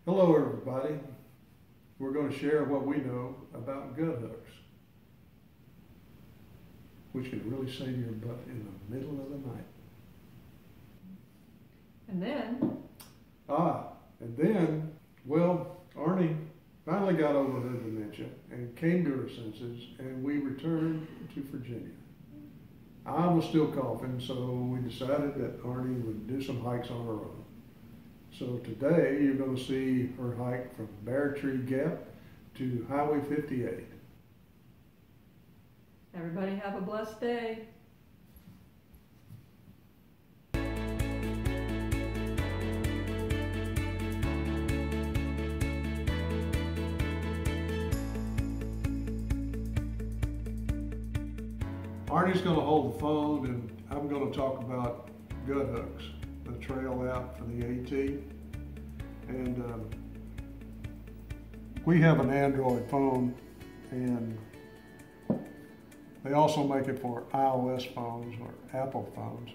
Hello everybody. We're going to share what we know about GutHooks, which can really save your butt in the middle of the night. And then? Well, Arnie finally got over her dementia and came to her senses, and we returned to Virginia. I was still coughing, so we decided that Arnie would do some hikes on her own. So today you're going to see her hike from Beartree Gap to Highway 58. Everybody have a blessed day. Arnie's going to hold the phone, and I'm going to talk about GutHooks, the trail app for the AT. And we have an Android phone, and they also make it for iOS phones or Apple phones.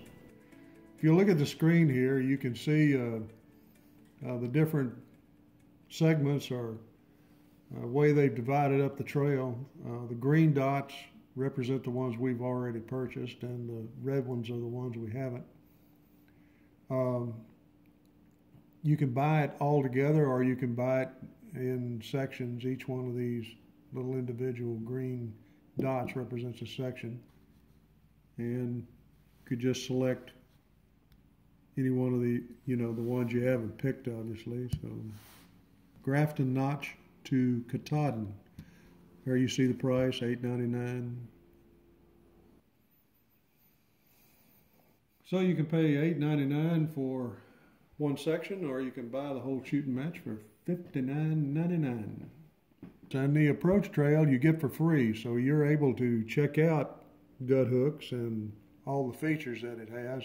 If you look at the screen here, you can see the different segments or way they've divided up the trail. The green dots represent the ones we've already purchased, and the red ones are the ones we haven't. You can buy it all together, or you can buy it in sections. Each one of these little individual green dots represents a section, and you could just select any one of the, the ones you haven't picked, obviously. So Grafton Notch to Katahdin. There you see the price, $8.99. So you can pay $8.99 for one section, or you can buy the whole shooting match for $59.99. And the approach trail you get for free, so you're able to check out GutHooks and all the features that it has.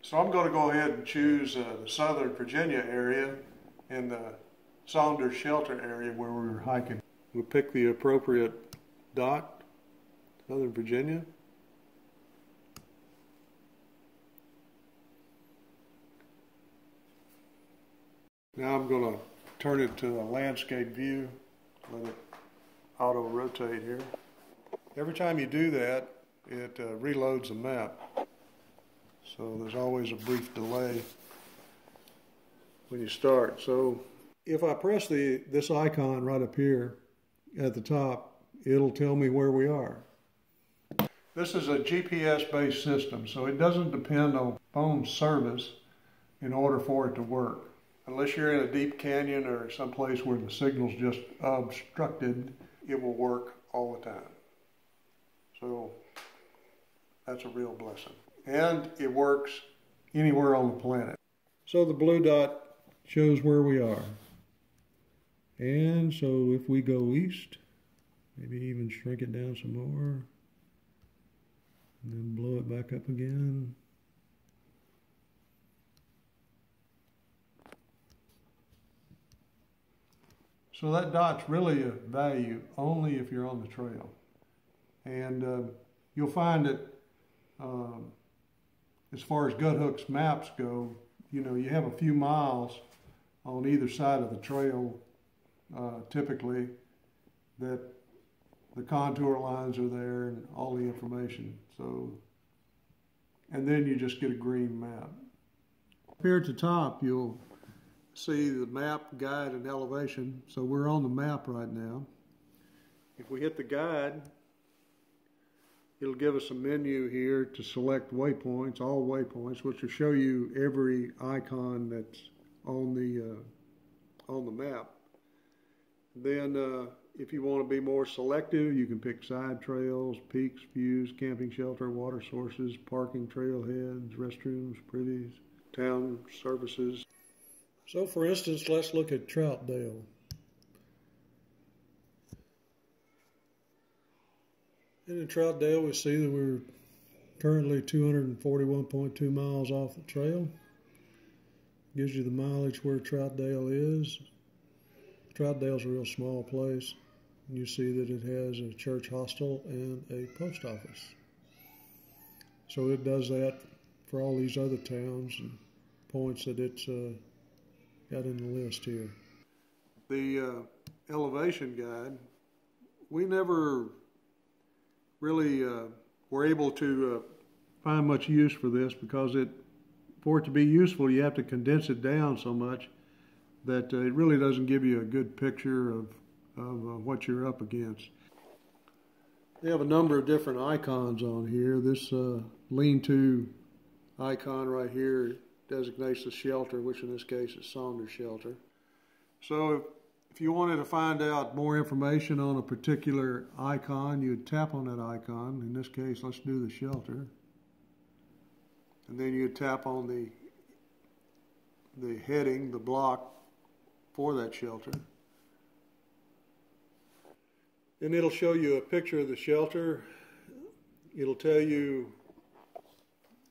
So I'm going to go ahead and choose the Southern Virginia area and the Saunders Shelter area where we were hiking. We'll pick the appropriate dot, Southern Virginia. Now I'm going to turn it to a landscape view, let it auto rotate here. Every time you do that, it reloads the map. So there's always a brief delay when you start. So if I press this icon right up here at the top, it'll tell me where we are. This is a GPS-based system, so it doesn't depend on phone service in order for it to work. Unless you're in a deep canyon or someplace where the signal's just obstructed, it will work all the time. So that's a real blessing. And it works anywhere on the planet. So the blue dot shows where we are. And so if we go east, maybe even shrink it down some more, and then blow it back up again. So that dot's really of value only if you're on the trail. And you'll find that as far as GutHooks maps go, you have a few miles on either side of the trail, typically, that the contour lines are there and all the information. So, and then you just get a green map. Up here at the top, you'll see the map, guide, and elevation. So we're on the map right now. If we hit the guide, it'll give us a menu here to select waypoints, all waypoints, which will show you every icon that's on the map. Then if you want to be more selective, you can pick side trails, peaks, views, camping shelter, water sources, parking trailheads, restrooms, privies, town services. So for instance, let's look at Troutdale. And in Troutdale, we see that we're currently 241.2 miles off the trail. Gives you the mileage where Troutdale is. Troutdale's a real small place. You see that it has a church hostel and a post office. So it does that for all these other towns and points that it's got in the list here. The elevation guide, we never really were able to find much use for this because for it to be useful, you have to condense it down so much that it really doesn't give you a good picture of what you're up against. They have a number of different icons on here. This lean-to icon right here designates the shelter, which in this case is Saunders Shelter. So if you wanted to find out more information on a particular icon, you'd tap on that icon. In this case, let's do the shelter. And then you'd tap on the heading, the block for that shelter. And it'll show you a picture of the shelter. It'll tell you...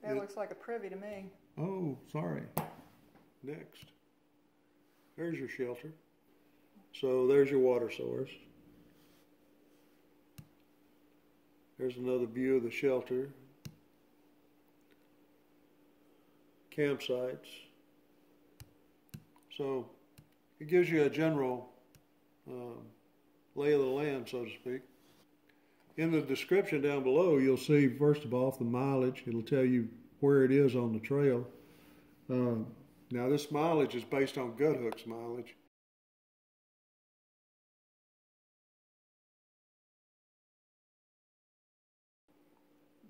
That looks like a privy to me. Oh, sorry. Next. There's your shelter. So there's your water source. There's another view of the shelter. Campsites. So it gives you a general lay of the land, so to speak. In the description down below, you'll see, first of all, the mileage. It'll tell you where it is on the trail. Now, this mileage is based on GutHooks mileage.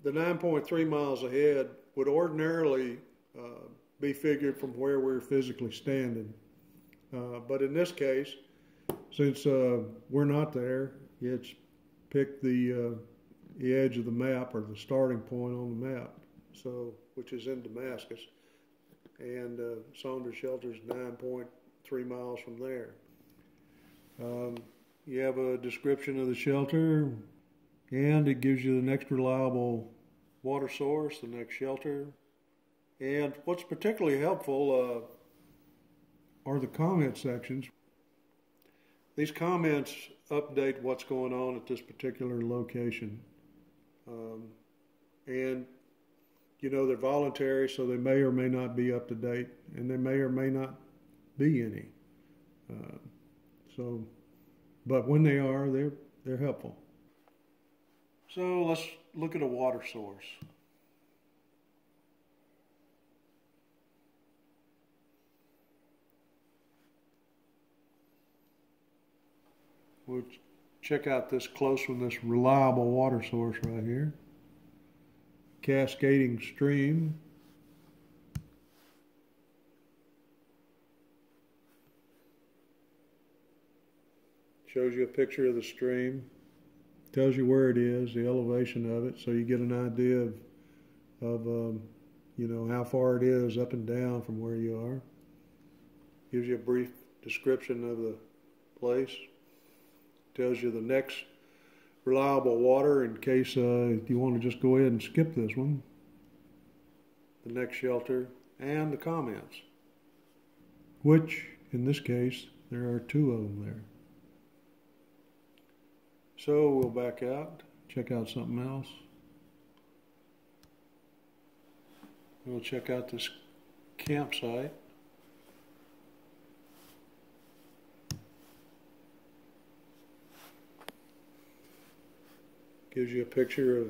The 9.3 miles ahead would ordinarily be figured from where we're physically standing. But in this case, since we're not there, it's picked the edge of the map, or the starting point on the map, so which is in Damascus, and Saunders Shelter is 9.3 miles from there. You have a description of the shelter, and it gives you the next reliable water source, the next shelter, and what's particularly helpful are the comment sections. These comments update what's going on at this particular location. And, you know, they're voluntary, so they may or may not be up to date, and they may or may not be any. But when they are, they're helpful. So let's look at a water source. We'll check out this close one, this reliable water source right here. Cascading stream. Shows you a picture of the stream. Tells you where it is, the elevation of it, so you get an idea of you know, how far it is up and down from where you are. Gives you a brief description of the place. Tells you the next reliable water in case you want to just go ahead and skip this one. The next shelter and the comments, which in this case there are 2 of them there. So we'll back out, check out something else. We'll check out this campsite. Gives you a picture of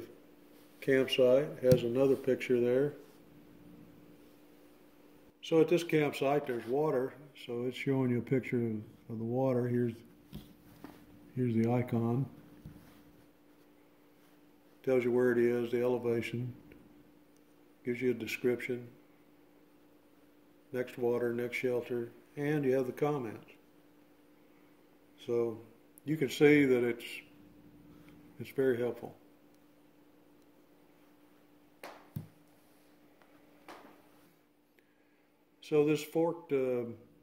campsite, has another picture there. So at this campsite there's water, so it's showing you a picture of the water. Here's the icon. Tells you where it is, the elevation. Gives you a description. Next water, next shelter, and you have the comments. So you can see that it's very helpful. So this forked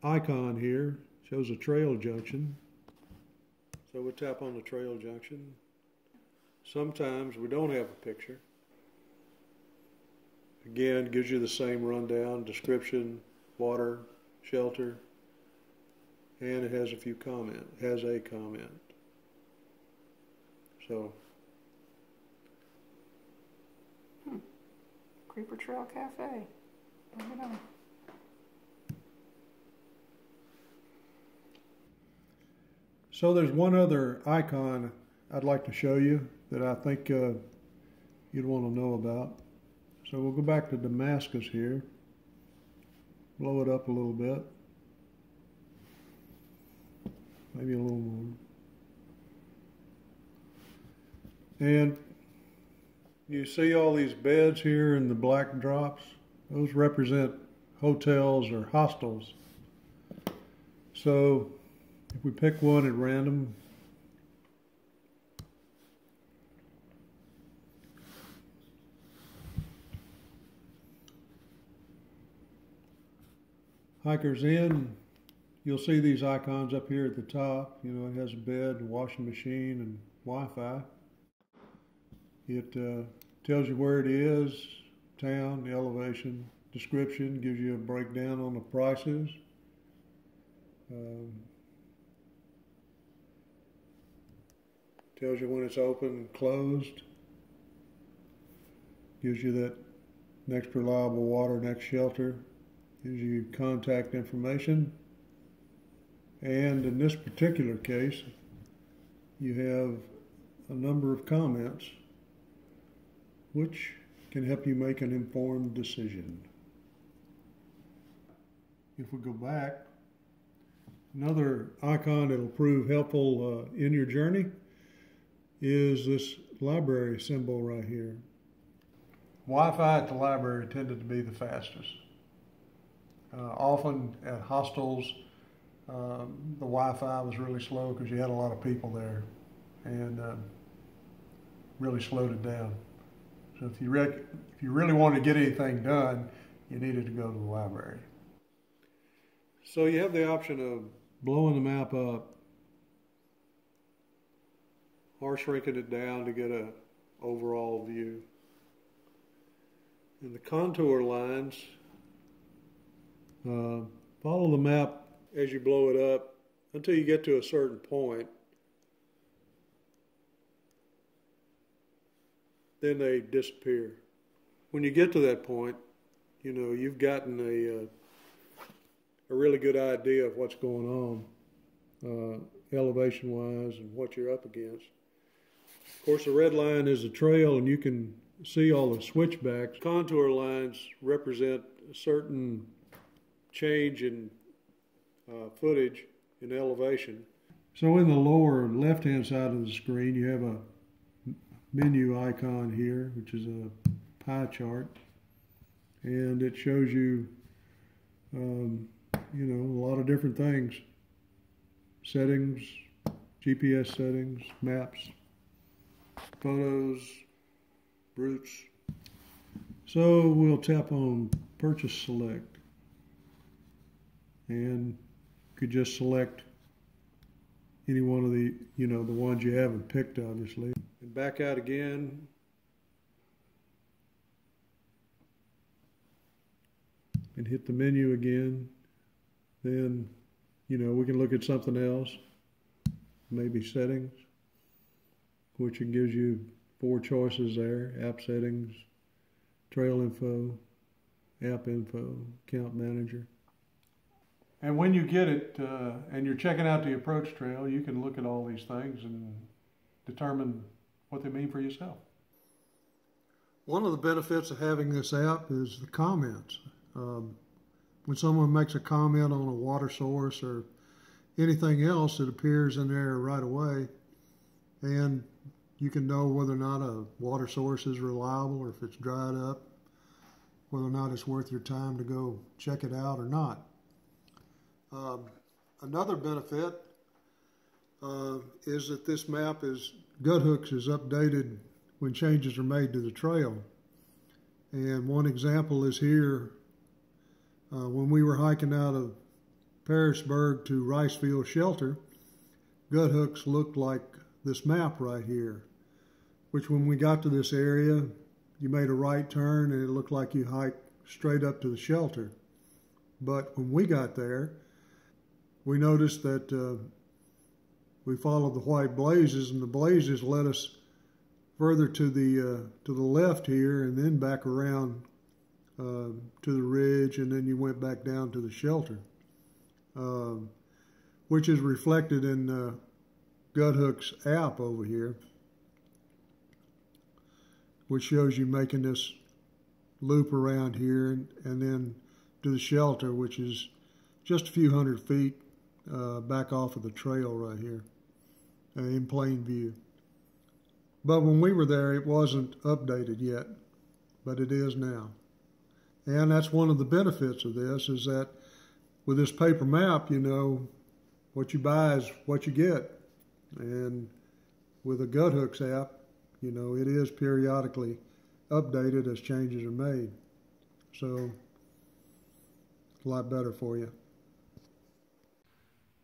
icon here shows a trail junction. So we tap on the trail junction. Sometimes we don't have a picture. Again, gives you the same rundown, description, water, shelter, and it has a few comments. It has a comment. So. Creeper Trail Cafe. Look at them. So there's one other icon I'd like to show you that I think you'd want to know about. So we'll go back to Damascus here, blow it up a little bit, maybe a little more. And you see all these beds here in the black drops? Those represent hotels or hostels. So if we pick one at random, Hikers Inn, you'll see these icons up here at the top. You know, it has a bed, a washing machine, and Wi-Fi. It tells you where it is, town, the elevation, description, gives you a breakdown on the prices. Tells you when it's open and closed. Gives you that next reliable water, next shelter. Gives you contact information. And in this particular case, you have a number of comments which can help you make an informed decision. If we go back, another icon that'll prove helpful in your journey is this library symbol right here. Wi-Fi at the library tended to be the fastest. Often at hostels, the Wi-Fi was really slow because you had a lot of people there, and really slowed it down. So if you really wanted to get anything done, you needed to go to the library. So you have the option of blowing the map up or shrinking it down to get an overall view. And the contour lines, follow the map as you blow it up until you get to a certain point. Then they disappear. When you get to that point, you know, you've gotten a really good idea of what's going on, elevation-wise, and what you're up against. Of course, the red line is a trail, and you can see all the switchbacks. Contour lines represent a certain change in footage and elevation. So in the lower left-hand side of the screen, you have a menu icon here, which is a pie chart, and it shows you, you know, a lot of different things: settings, GPS settings, maps, photos, routes. So we'll tap on Purchase Select, and you could just select any one of the, you know, the ones you haven't picked, obviously. And back out again. And hit the menu again. Then, you know, we can look at something else. Maybe settings, which it gives you 4 choices there: app settings, trail info, app info, account manager. And when you get it and you're checking out the approach trail, you can look at all these things and determine what they mean for yourself. One of the benefits of having this app is the comments. When someone makes a comment on a water source or anything else, it appears in there right away, and you can know whether or not a water source is reliable or if it's dried up, whether or not it's worth your time to go check it out or not. Another benefit is that this map GutHooks is updated when changes are made to the trail. And one example is here. When we were hiking out of Parisburg to Ricefield Shelter, GutHooks looked like this map right here, which when we got to this area, you made a right turn and it looked like you hiked straight up to the shelter. But when we got there, we noticed that we followed the white blazes, and the blazes led us further to the left here, and then back around to the ridge, and then you went back down to the shelter, which is reflected in GutHooks app over here, which shows you making this loop around here and then to the shelter, which is just a few hundred feet back off of the trail right here in plain view. But when we were there, it wasn't updated yet, but it is now. And that's one of the benefits of this, is that with this paper map, you know, what you buy is what you get. And with a GutHooks app, you know, it is periodically updated as changes are made. So, a lot better for you.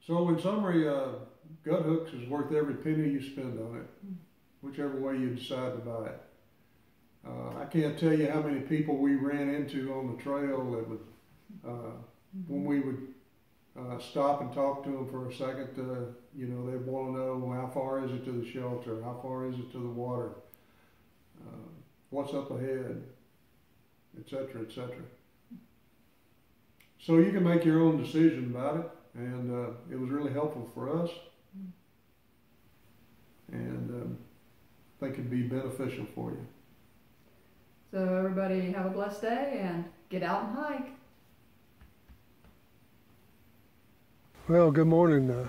So in summary, GutHooks is worth every penny you spend on it, whichever way you decide to buy it. I can't tell you how many people we ran into on the trail that would, when we would stop and talk to them for a second, you know, they'd want to know how far is it to the shelter, how far is it to the water, what's up ahead, etc., etc. So you can make your own decision about it, and it was really helpful for us, and I think it'd be beneficial for you. So everybody have a blessed day and get out and hike. Well, good morning.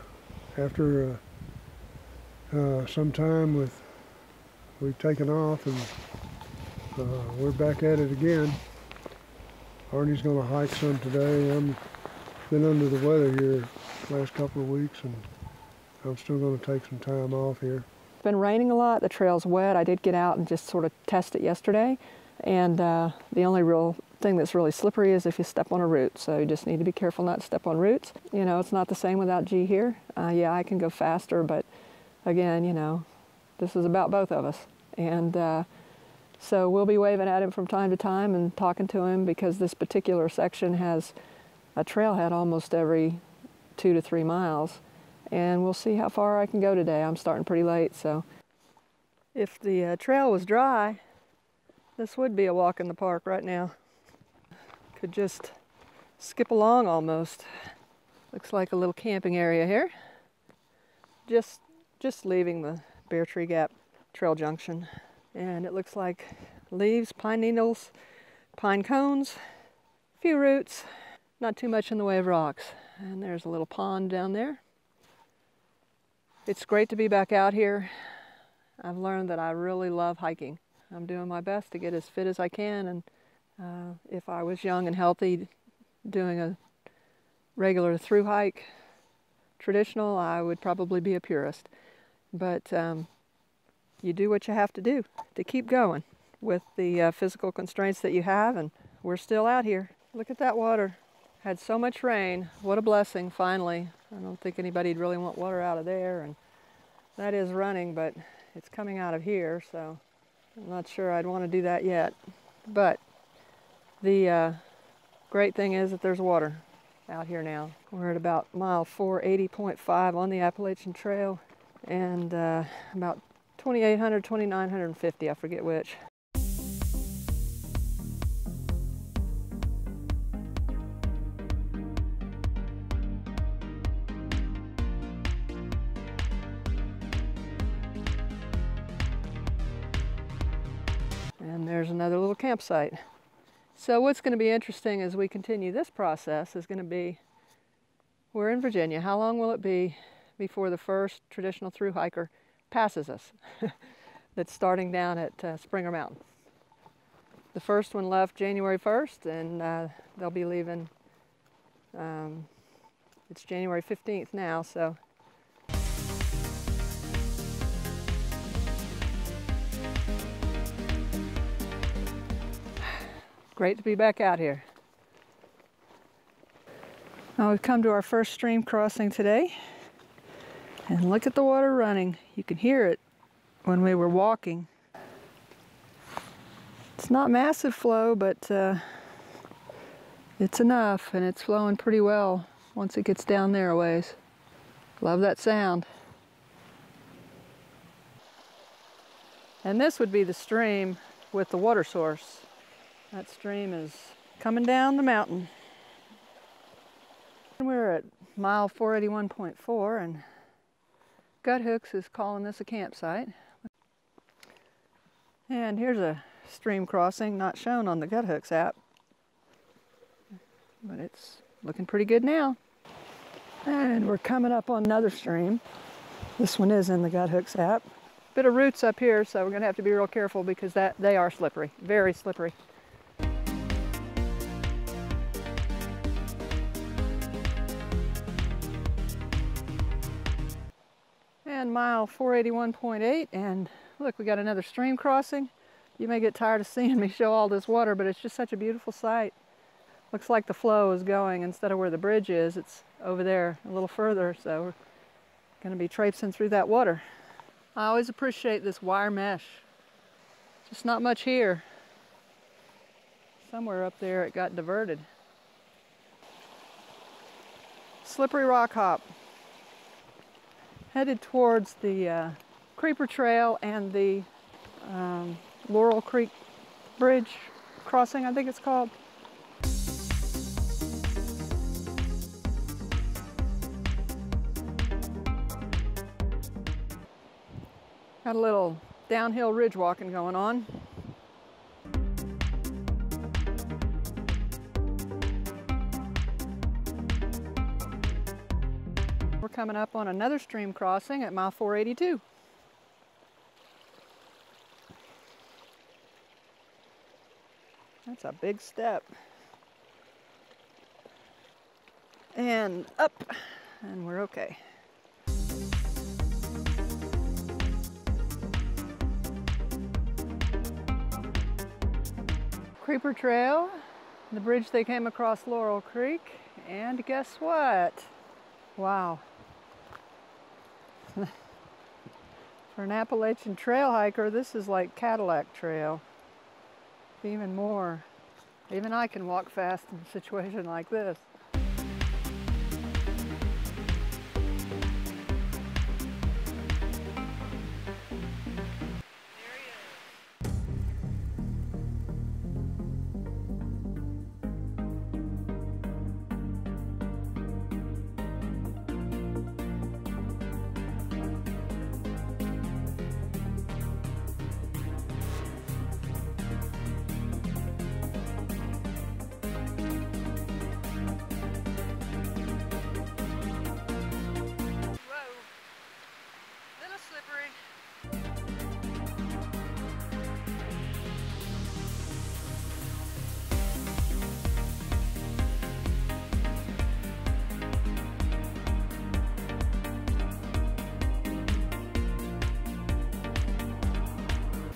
After some time we've taken off and we're back at it again. Arnie's going to hike some today. I'm been under the weather here the last couple of weeks, and I'm still going to take some time off here. It's been raining a lot. The trail's wet. I did get out and just sort of test it yesterday, and the only real thing that's really slippery is if you step on a root. So you just need to be careful not to step on roots. You know, it's not the same without G here. Yeah, I can go faster, but again, you know, this is about both of us. And so we'll be waving at him from time to time and talking to him, because this particular section has a trailhead almost every 2 to 3 miles. And we'll see how far I can go today. I'm starting pretty late, so. If the trail was dry, this would be a walk in the park right now. Could just skip along almost. Looks like a little camping area here. Just leaving the Beartree Gap trail junction. And it looks like leaves, pine needles, pine cones, a few roots, not too much in the way of rocks. And there's a little pond down there. It's great to be back out here. I've learned that I really love hiking. I'm doing my best to get as fit as I can, and if I was young and healthy doing a regular through hike, traditional, I would probably be a purist. But you do what you have to do to keep going with the physical constraints that you have, and we're still out here. Look at that water. Had so much rain. What a blessing, finally. I don't think anybody'd really want water out of there, and that is running, but it's coming out of here, so I'm not sure I'd want to do that yet. But the great thing is that there's water out here now. We're at about mile 480.5 on the Appalachian Trail, and about 2,800, 2,950, I forget which. And there's another little campsite. So what's going to be interesting as we continue this process is going to be, we're in Virginia. How long will it be before the first traditional through hiker passes us that's starting down at Springer Mountain? The first one left January 1st, and they'll be leaving, it's January 15th now, so. Great to be back out here. Now we've come to our first stream crossing today, and look at the water running. You can hear it when we were walking. It's not massive flow, but it's enough, and it's flowing pretty well once it gets down there a ways. Love that sound. And this would be the stream with the water source. That stream is coming down the mountain. We're at mile 481.4, and GutHooks is calling this a campsite. And here's a stream crossing not shown on the GutHooks app, but it's looking pretty good now. And we're coming up on another stream. This one is in the GutHooks app. Bit of roots up here, so we're going to have to be real careful because they are slippery, very slippery. And mile 481.8, and look, we got another stream crossing. You may get tired of seeing me show all this water, but it's just such a beautiful sight. Looks like the flow is going, instead of where the bridge is, it's over there a little further, so we're going to be traipsing through that water. I always appreciate this wire mesh. Just not much here. Somewhere up there it got diverted. Slippery rock hop. Headed towards the Creeper Trail and the Laurel Creek Bridge crossing, I think it's called. Got a little downhill ridge walking going on. We're coming up on another stream crossing at mile 482. That's a big step. And up, and we're okay. Creeper Trail, the bridge they came across Laurel Creek, and guess what? Wow. For an Appalachian trail hiker, this is like Cadillac Trail. Even more. Even I can walk fast in a situation like this.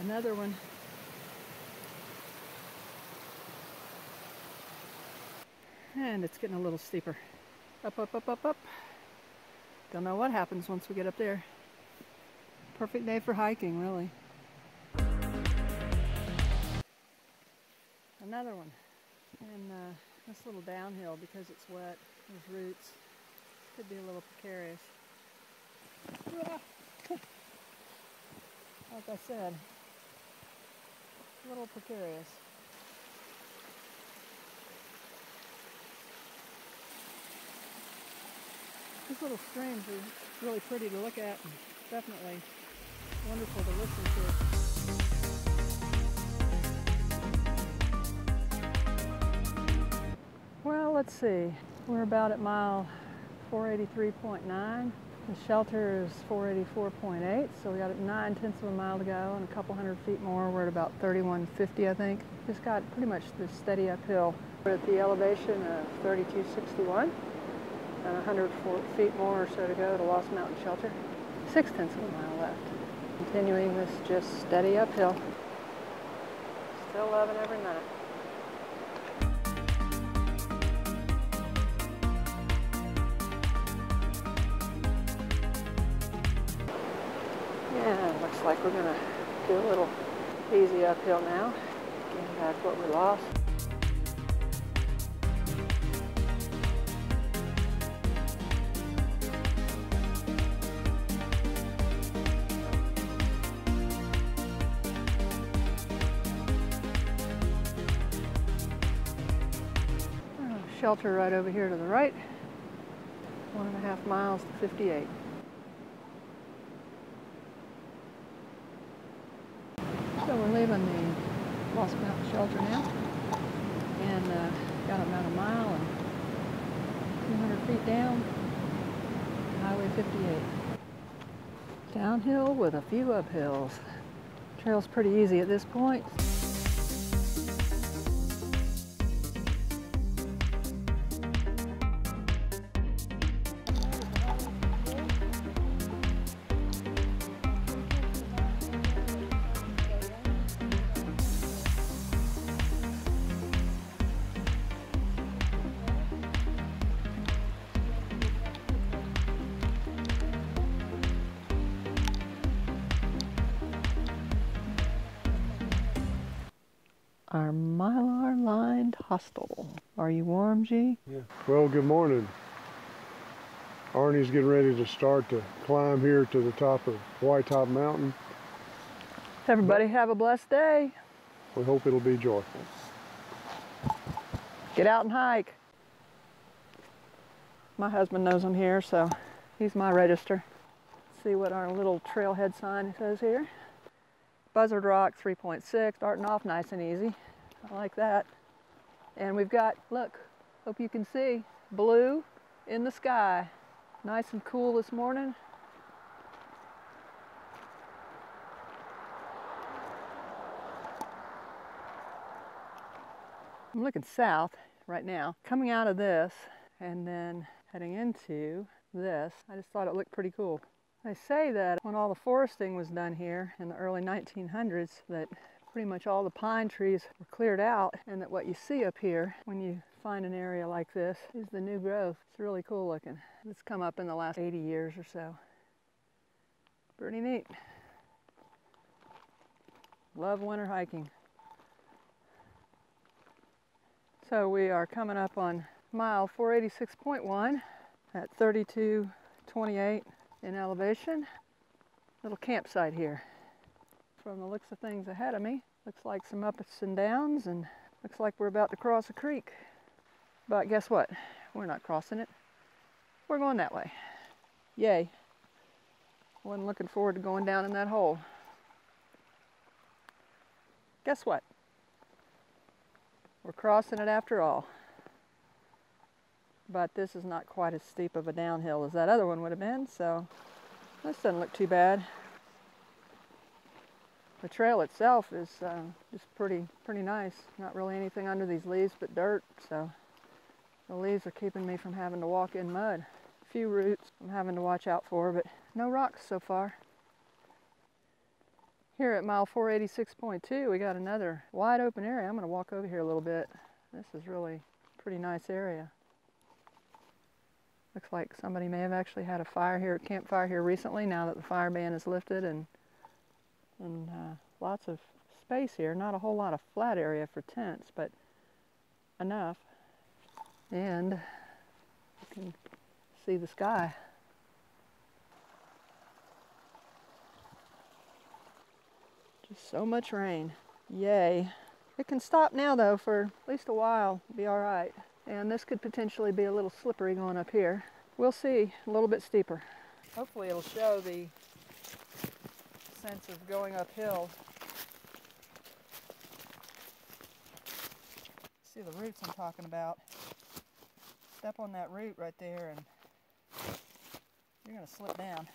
Another one. And it's getting a little steeper. Up, up, up, up, up. Don't know what happens once we get up there. Perfect day for hiking, really. Another one. And this little downhill, because it's wet, there's roots. Could be a little precarious. Like I said, a little precarious. These little streams are really pretty to look at and definitely wonderful to listen to. Well, let's see. We're about at mile 483.9. The shelter is 484.8, so we got 9/10 of a mile to go and a couple hundred feet more. We're at about 3150, I think. Just got pretty much this steady uphill. We're at the elevation of 3261 and 100 feet more or so to go to Lost Mountain Shelter. 6/10 of a mile left. Continuing this just steady uphill. Still loving every minute. Yeah, looks like we're going to do a little easy uphill now. Getting back what we lost. Shelter right over here to the right. 1.5 miles to 58. Lost Mountain Shelter now. And got about a mile and 200 feet down, Highway 58. Downhill with a few uphills. Trail's pretty easy at this point. Our mylar-lined hostel. Are you warm, G? Yeah. Well, good morning. Arnie's getting ready to start the climb here to the top of Whitetop Mountain. Everybody have a blessed day. We hope it'll be joyful. Get out and hike. My husband knows I'm here, so he's my register. Let's see what our little trailhead sign says here. Buzzard Rock 3.6, starting off nice and easy. I like that. And we've got, look, hope you can see, blue in the sky. Nice and cool this morning. I'm looking south right now, coming out of this and then heading into this. I just thought it looked pretty cool. They say that when all the foresting was done here in the early 1900s, that pretty much all the pine trees were cleared out, and that what you see up here when you find an area like this is the new growth. It's really cool looking. It's come up in the last 80 years or so. Pretty neat. Love winter hiking. So we are coming up on mile 486.1 at 3228 in elevation. Little campsite here. From the looks of things ahead of me, looks like some ups and downs, and looks like we're about to cross a creek. But guess what? We're not crossing it. We're going that way. Yay. Wasn't looking forward to going down in that hole. Guess what? We're crossing it after all. But this is not quite as steep of a downhill as that other one would have been, so this doesn't look too bad. The trail itself is just pretty nice. Not really anything under these leaves but dirt, so the leaves are keeping me from having to walk in mud. A few roots I'm having to watch out for, but no rocks so far. Here at mile 486.2, we got another wide open area. I'm going to walk over here a little bit. This is really a pretty nice area. Looks like somebody may have actually had a fire here, campfire here recently, now that the fire ban is lifted, and lots of space here. Not a whole lot of flat area for tents, but enough. And you can see the sky. Just so much rain. Yay. It can stop now though for at least a while. It'll be all right. And this could potentially be a little slippery going up here. We'll see. A little bit steeper. Hopefully it'll show the sense of going uphill. See the roots I'm talking about. Step on that root right there and you're going to slip down.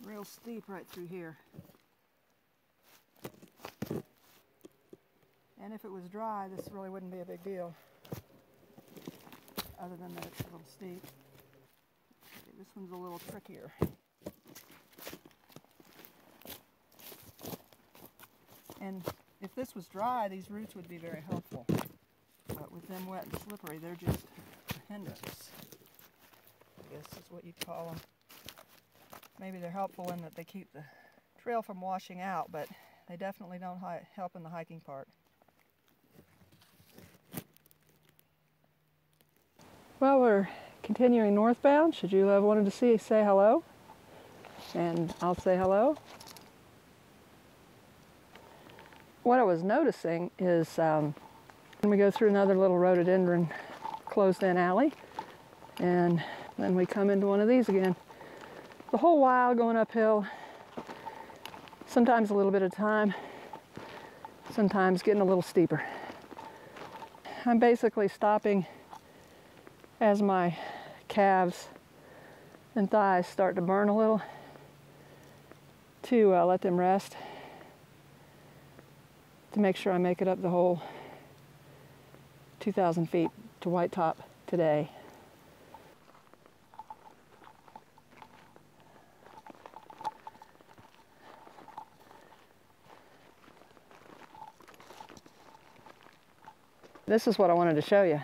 Real steep right through here. And if it was dry, this really wouldn't be a big deal. Other than that it's a little steep. Okay, this one's a little trickier. And if this was dry, these roots would be very helpful. But with them wet and slippery, they're just a hindrance. I guess is what you'd call them. Maybe they're helpful in that they keep the trail from washing out, but they definitely don't help in the hiking part. Well, we're continuing northbound. Should you have wanted to say hello? And I'll say hello. What I was noticing is when we go through another little rhododendron closed-in alley, and then we come into one of these again. The whole while going uphill, Sometimes a little bit of time, sometimes getting a little steeper. I'm basically stopping as my calves and thighs start to burn a little to let them rest, to make sure I make it up the whole 2,000 feet to Whitetop today. This is what I wanted to show you.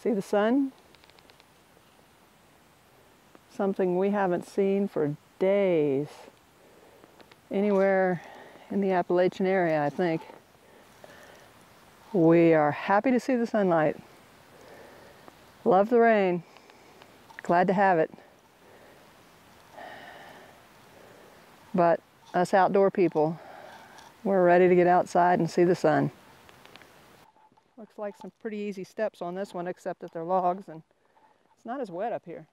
See the sun? Something we haven't seen for days. Anywhere in the Appalachian area, I think. We are happy to see the sunlight. Love the rain. Glad to have it. But us outdoor people, we're ready to get outside and see the sun. Looks like some pretty easy steps on this one, except that they're logs and it's not as wet up here.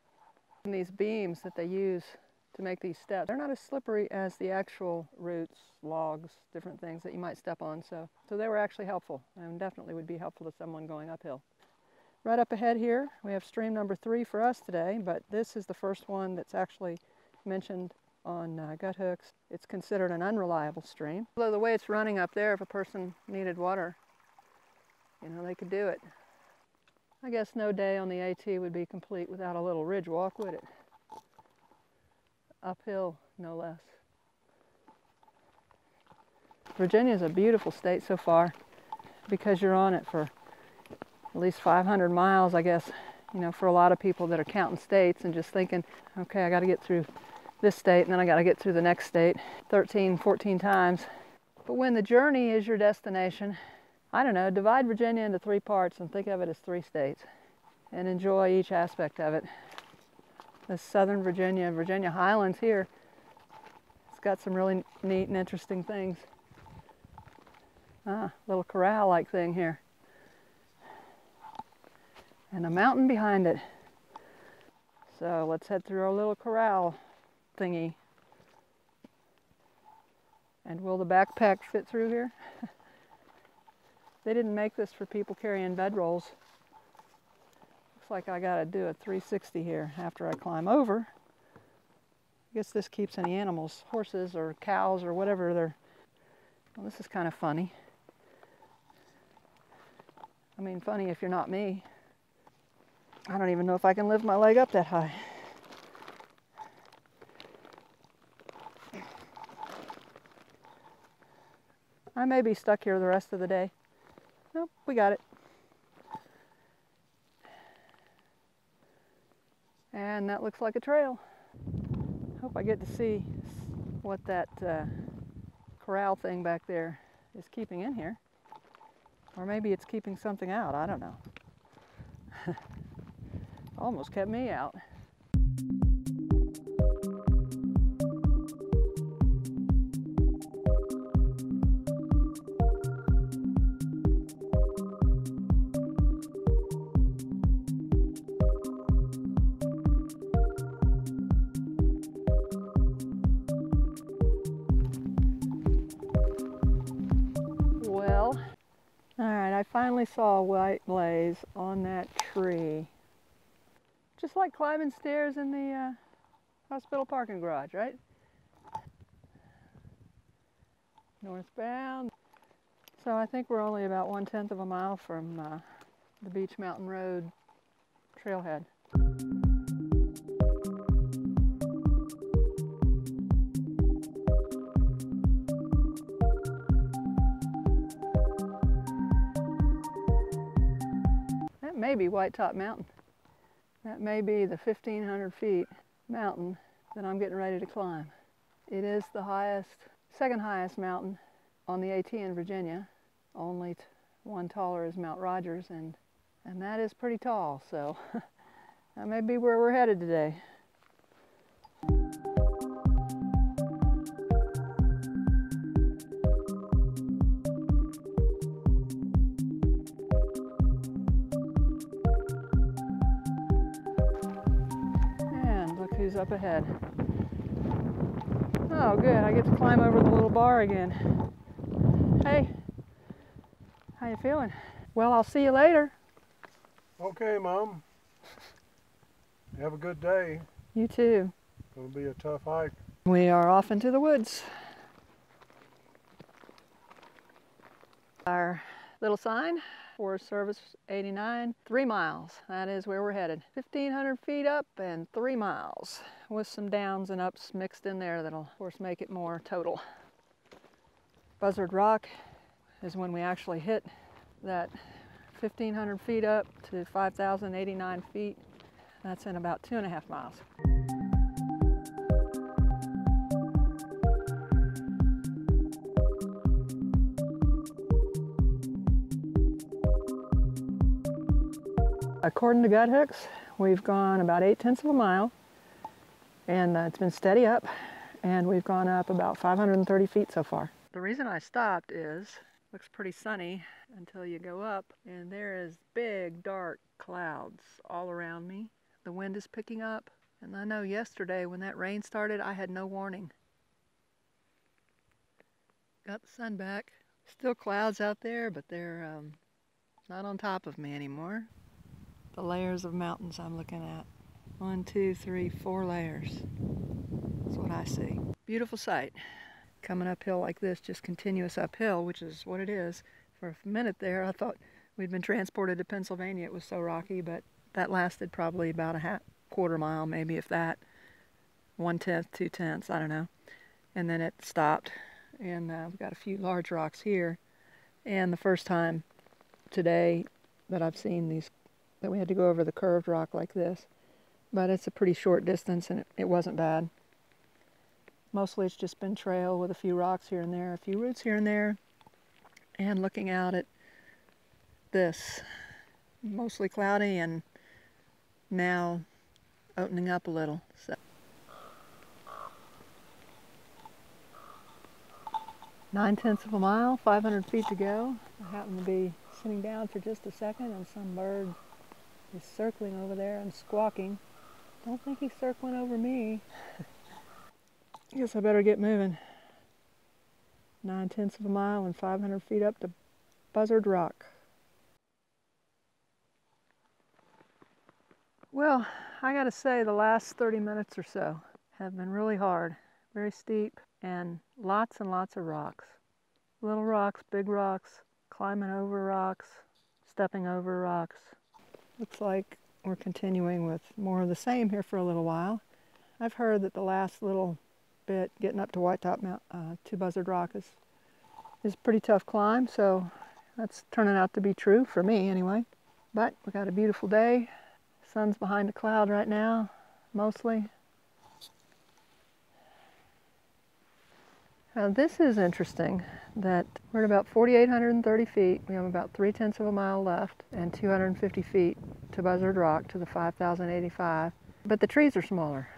And these beams that they use to make these steps, they're not as slippery as the actual roots, logs, different things that you might step on. So they were actually helpful and definitely would be helpful to someone going uphill. Right up ahead here, we have stream number 3 for us today, but this is the first one that's actually mentioned on GutHooks. It's considered an unreliable stream. Although the way it's running up there, if a person needed water, you know, they could do it. I guess no day on the AT would be complete without a little ridge walk, would it? Uphill, no less. Virginia's a beautiful state so far because you're on it for at least 500 miles, I guess, you know, for a lot of people that are counting states and just thinking, okay, I got to get through this state and then I got to get through the next state 13, 14 times. But when the journey is your destination, I don't know, divide Virginia into 3 parts and think of it as 3 states and enjoy each aspect of it. This southern Virginia Highlands here, it's got some really neat and interesting things. Little corral-like thing here. And a mountain behind it. So let's head through our little corral thingy. And will the backpack fit through here? They didn't make this for people carrying bedrolls. Looks like I gotta do a 360 here after I climb over. I guess this keeps any animals, horses or cows or whatever they're... Well, this is kind of funny. I mean, funny if you're not me. I don't even know if I can lift my leg up that high. I may be stuck here the rest of the day. Nope, we got it. And that looks like a trail. Hope I get to see what that corral thing back there is keeping in here. Or maybe it's keeping something out, I don't know. Almost kept me out. I finally saw a white blaze on that tree. Just like climbing stairs in the hospital parking garage, right? Northbound. So I think we're only about 1/10 of a mile from the Beach Mountain Road trailhead. May be Whitetop Mountain. That may be the 1,500 feet mountain that I'm getting ready to climb. It is the highest, second highest mountain on the AT in Virginia. Only one taller is Mount Rogers, and that is pretty tall, so that may be where we're headed today. Who's up ahead? Oh, good. I get to climb over the little bar again. Hey, how you feeling? Well, I'll see you later. Okay, Mom. Have a good day. You too. It'll be a tough hike. We are off into the woods. Our little sign, Forest Service 89, 3 miles. That is where we're headed. 1,500 feet up and 3 miles with some downs and ups mixed in there that'll, of course, make it more total. Buzzard Rock is when we actually hit that 1,500 feet up to 5,089 feet. That's in about 2.5 miles. According to GutHooks, we've gone about 0.8 of a mile, and it's been steady up, and we've gone up about 530 feet so far. The reason I stopped is, looks pretty sunny until you go up, and there is big dark clouds all around me. The wind is picking up, and I know yesterday when that rain started, I had no warning. Got the sun back. Still clouds out there, but they're not on top of me anymore. The layers of mountains I'm looking at. 1, 2, 3, 4 layers. That's what I see. Beautiful sight. Coming uphill like this, just continuous uphill, which is what it is. For a minute there, I thought we'd been transported to Pennsylvania. It was so rocky, but that lasted probably about a quarter mile, maybe if that. 1/10, 2/10, I don't know. And then it stopped, and we've got a few large rocks here. And the first time today that I've seen these, that we had to go over the curved rock like this. But it's a pretty short distance, and it wasn't bad. Mostly it's just been trail with a few rocks here and there, a few roots here and there, and looking out at this. Mostly cloudy and now opening up a little. So 9/10 of a mile, 500 feet to go. I happen to be sitting down for just a second, and some bird is circling over there and squawking. Don't think he's circling over me. Guess I better get moving. 9/10 of a mile and 500 feet up to Buzzard Rock. Well, I gotta say the last 30 minutes or so have been really hard. Very steep and lots of rocks. Little rocks, big rocks, climbing over rocks, stepping over rocks. Looks like we're continuing with more of the same here for a little while. I've heard that the last little bit, getting up to Whitetop Mountain, to Buzzard Rock, is a pretty tough climb, so that's turning out to be true for me anyway. But we got a beautiful day. Sun's behind a cloud right now, mostly. Now this is interesting, that we're at about 4,830 feet. We have about 3/10 of a mile left and 250 feet to Buzzard Rock, to the 5,085. But the trees are smaller,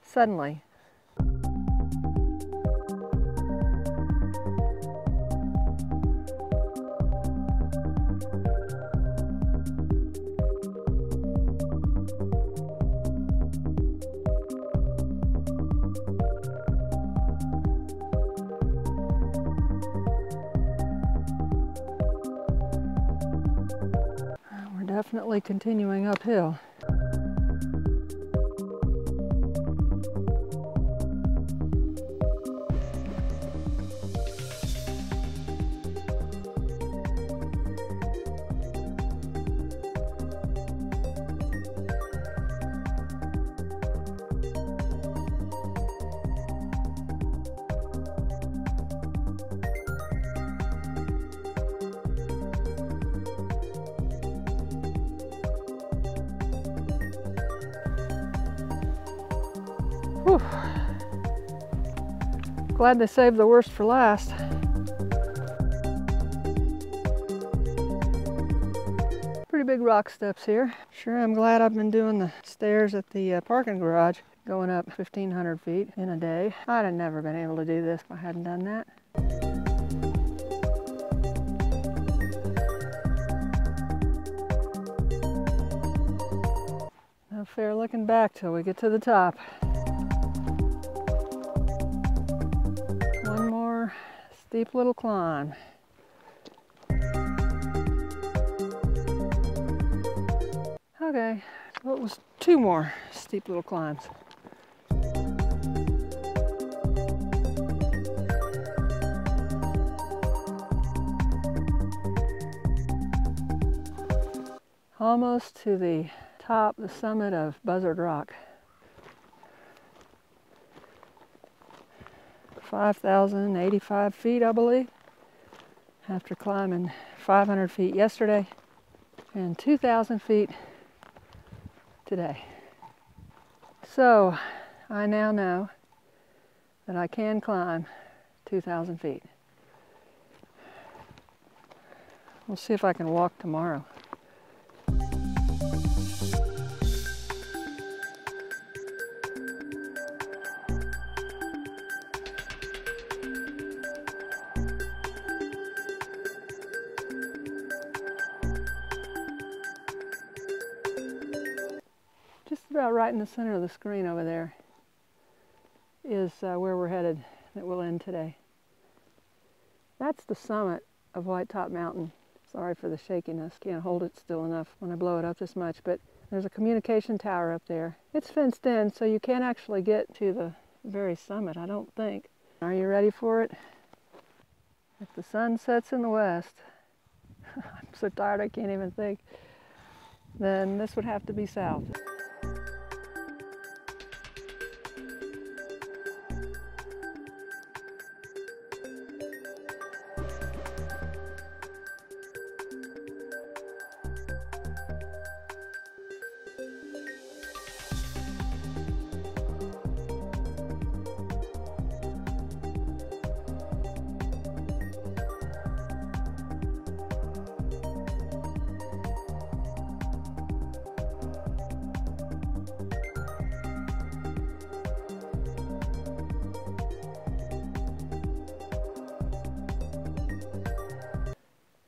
suddenly. Definitely continuing uphill. Whew. Glad they saved the worst for last. Pretty big rock steps here. Sure, I'm glad I've been doing the stairs at the parking garage, going up 1,500 feet in a day. I'd have never been able to do this if I hadn't done that. No fair looking back till we get to the top. steep little climb. Okay, well, it was 2 more steep little climbs. Almost to the top, the summit of Buzzard Rock. 5,085 feet, I believe, after climbing 500 feet yesterday and 2,000 feet today. So I now know that I can climb 2,000 feet. We'll see if I can walk tomorrow. Just about right in the center of the screen over there is where we're headed, that we'll end today. That's the summit of Whitetop Mountain. Sorry for the shakiness, can't hold it still enough when I blow it up this much, but there's a communication tower up there. It's fenced in, so you can't actually get to the very summit, I don't think. Are you ready for it? If the sun sets in the west, I'm so tired I can't even think, then this would have to be south.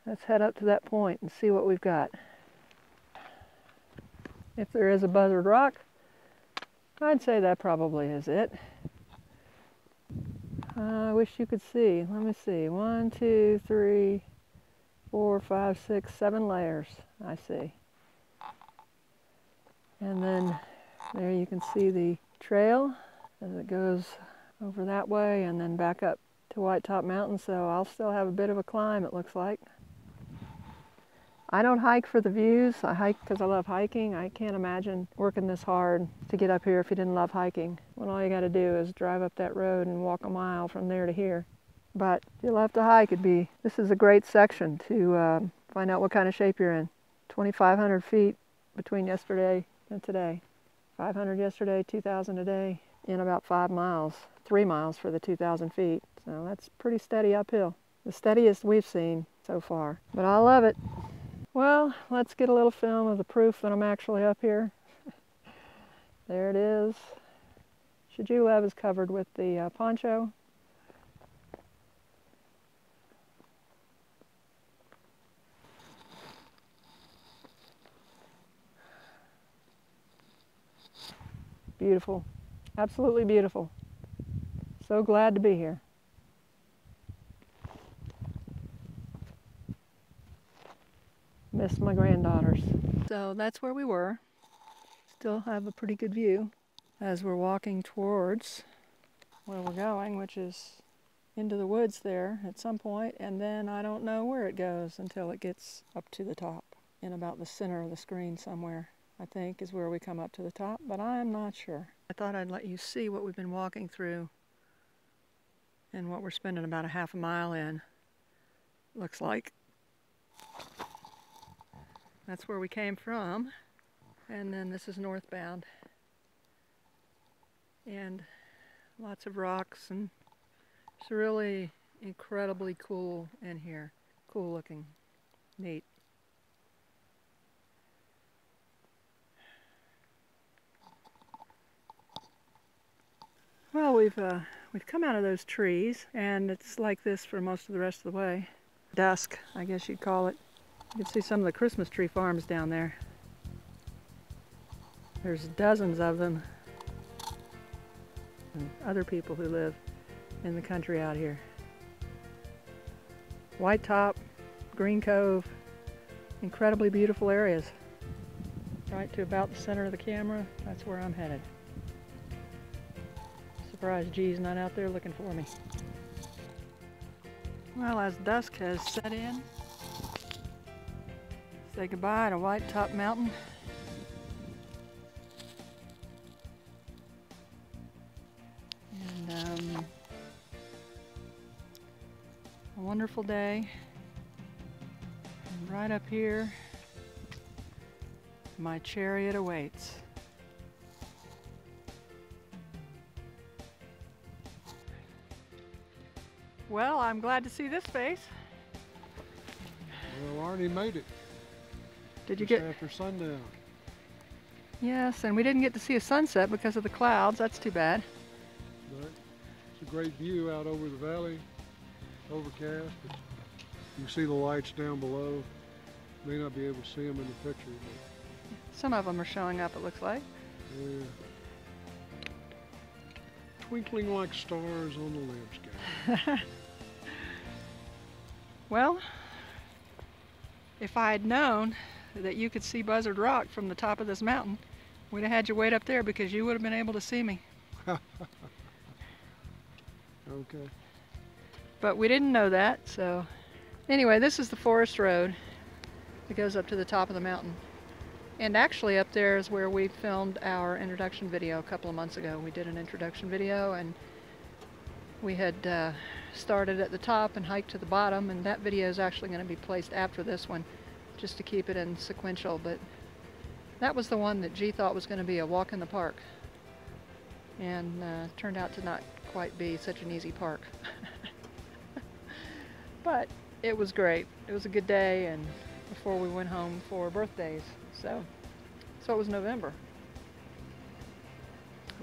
Let's head up to that point and see what we've got. If there is a Buzzard Rock, I'd say that probably is it. I wish you could see. Let me see. 1, 2, 3, 4, 5, 6, 7 layers I see. And then there you can see the trail as it goes over that way and then back up to Whitetop Mountain. So I'll still have a bit of a climb, it looks like. I don't hike for the views. I hike because I love hiking. I can't imagine working this hard to get up here if you didn't love hiking, when all you got to do is drive up that road and walk a mile from there to here. But if you love to hike, this is a great section to find out what kind of shape you're in. 2,500 feet between yesterday and today. 500 yesterday, 2,000 today, in about 5 miles. 3 miles for the 2,000 feet. So that's pretty steady uphill. The steadiest we've seen so far. But I love it. Well, let's get a little film of the proof that I'm actually up here. There it is. Shajulev is covered with the poncho. Beautiful. Absolutely beautiful. So glad to be here. Miss my granddaughters. So that's where we were. Still have a pretty good view as we're walking towards where we're going, which is into the woods there at some point, and then I don't know where it goes until it gets up to the top. In about the center of the screen somewhere, I think, is where we come up to the top, but I'm not sure. I thought I'd let you see what we've been walking through and what we're spending about a half a mile in. Looks like. That's where we came from, and then this is northbound. And lots of rocks, and it's really incredibly cool in here. Cool looking, neat. Well, we've come out of those trees, and it's like this for most of the rest of the way. Dusk, I guess you'd call it. You can see some of the Christmas tree farms down there. There's dozens of them. And other people who live in the country out here. Whitetop, Green Cove, incredibly beautiful areas. Right to about the center of the camera, that's where I'm headed. Surprised G's not out there looking for me. Well, as dusk has set in, say goodbye to Whitetop Mountain. And a wonderful day. And right up here, my chariot awaits. Well, I'm glad to see this face. Well, Arnie made it. Did you Just get after sundown? Yes, and we didn't get to see a sunset because of the clouds. That's too bad. But it's a great view out over the valley, overcast. But you can see the lights down below. May not be able to see them in the picture. But Some of them are showing up, it looks like. yeah. Twinkling like stars on the landscape. Well, if I had known that you could see Buzzard Rock from the top of this mountain, we'd have had you wait up there because you would have been able to see me. Okay. But we didn't know that, so anyway, this is the forest road that goes up to the top of the mountain. And actually up there is where we filmed our introduction video a couple of months ago. We did an introduction video and we had started at the top and hiked to the bottom, and that video is actually going to be placed after this one just to keep it in sequential. But that was the one that G thought was going to be a walk in the park, and turned out to not quite be such an easy park. But it was great. It was a good day, and before we went home for birthdays. So it was November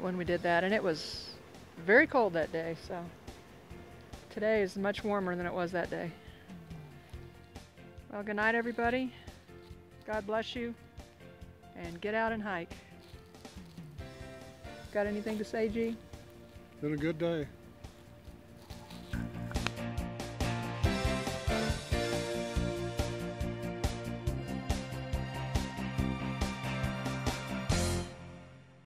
when we did that, and it was very cold that day. So today is much warmer than it was that day. Well, good night, everybody. God bless you, and get out and hike. Got anything to say, G? Been a good day.